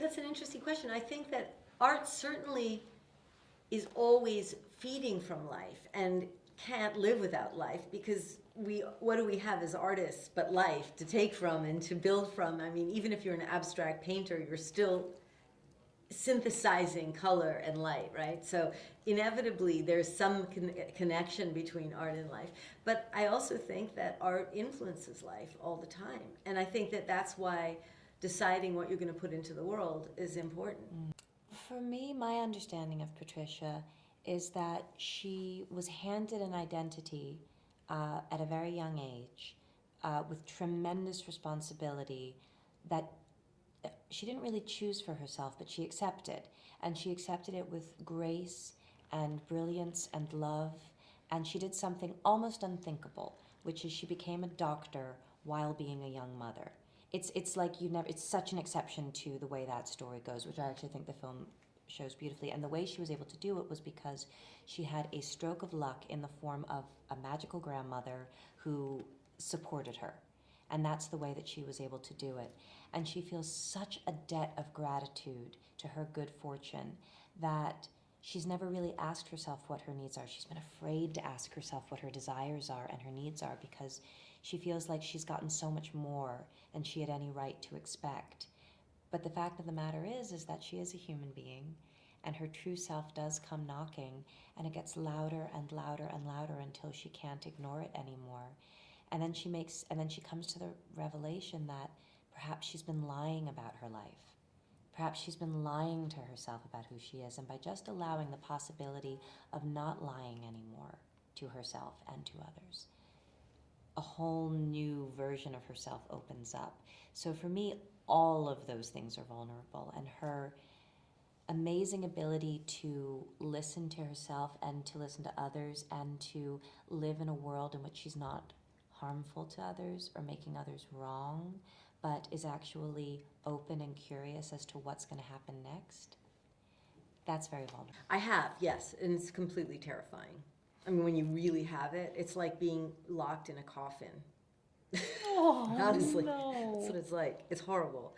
that's an interesting question. I think that art certainly is always feeding from life and can't live without life, because what do we have as artists but life to take from and to build from? I mean, even if you're an abstract painter, you're still synthesizing color and light, right? So inevitably there's some connection between art and life. But I also think that art influences life all the time. And I think that that's why deciding what you're going to put into the world is important. For me, my understanding of Patricia is that she was handed an identity at a very young age with tremendous responsibility that she didn't really choose for herself, but she accepted. And she accepted it with grace and brilliance and love. And she did something almost unthinkable, which is she became a doctor while being a young mother. It's like it's such an exception to the way that story goes, which I actually think the film shows beautifully. And the way she was able to do it was because she had a stroke of luck in the form of a magical grandmother who supported her. And that's the way that she was able to do it. And she feels such a debt of gratitude to her good fortune that she's never really asked herself what her needs are. She's been afraid to ask herself what her desires are and her needs are, because she feels like she's gotten so much more than she had any right to expect. But the fact of the matter is that she is a human being, and her true self does come knocking, and it gets louder and louder and louder until she can't ignore it anymore. And then she comes to the revelation that perhaps she's been lying about her life. Perhaps she's been lying to herself about who she is, and by just allowing the possibility of not lying anymore to herself and to others, a whole new version of herself opens up. So for me, all of those things are vulnerable, and her amazing ability to listen to herself and to listen to others and to live in a world in which she's not harmful to others or making others wrong, but is actually open and curious as to what's going to happen next. That's very vulnerable. I have, yes, and it's completely terrifying. I mean, when you really have it, it's like being locked in a coffin. Oh, honestly, no. that's what it's like. It's horrible.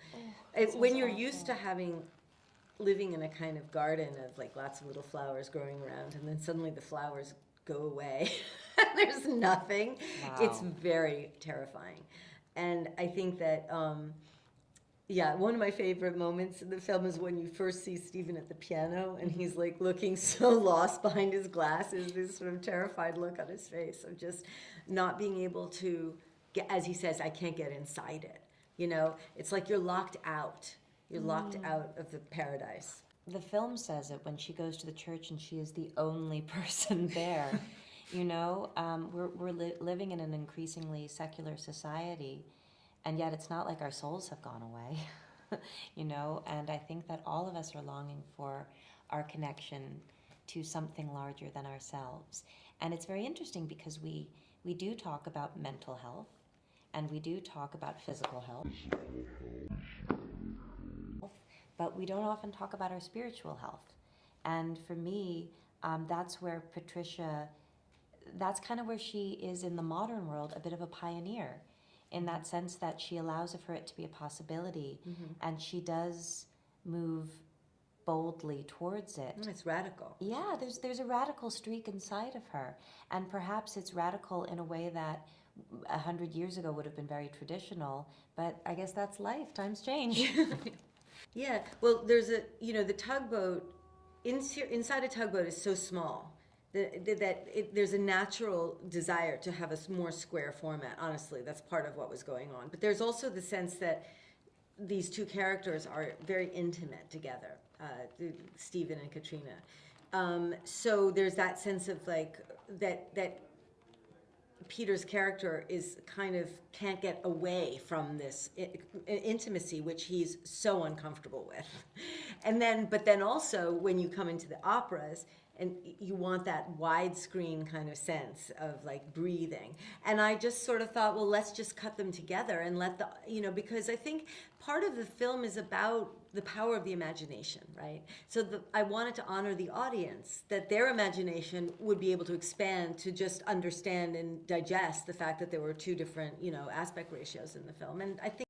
That When sounds you're awful. used to living in a kind of garden of like lots of little flowers growing around, and then suddenly the flowers go away and there's nothing. Wow. It's very terrifying. And I think that one of my favorite moments in the film is when you first see Stephen at the piano and he's like looking so lost behind his glasses, this sort of terrified look on his face of just not being able to get, as he says, I can't get inside it. You know, it's like you're locked out. You're locked out of the paradise. The film says it when she goes to the church and she is the only person there. You know, we're living in an increasingly secular society, and yet it's not like our souls have gone away. You know, and I think that all of us are longing for our connection to something larger than ourselves. And it's very interesting because we do talk about mental health, and we do talk about physical health, but we don't often talk about our spiritual health. And for me, that's where Patricia, that's kind of where she is in the modern world, a bit of a pioneer, in that sense that she allows for it to be a possibility, and she does move boldly towards it. It's radical. Yeah, there's a radical streak inside of her, and perhaps it's radical in a way that 100 years ago would have been very traditional, but I guess that's life. Times change. Yeah, well, there's the tugboat, inside a tugboat is so small that there's a natural desire to have a more square format. Honestly, that's part of what was going on. But there's also the sense that these two characters are very intimate together, Stephen and Katrina. So there's that sense of like that Peter's character is kind of can't get away from this intimacy, which he's so uncomfortable with. But then also when you come into the operas, and you want that widescreen kind of sense of like breathing. And I just sort of thought, well, let's just cut them together and let because I think part of the film is about the power of the imagination, right? So I wanted to honor the audience, that their imagination would be able to expand to just understand and digest the fact that there were two different, aspect ratios in the film. And I think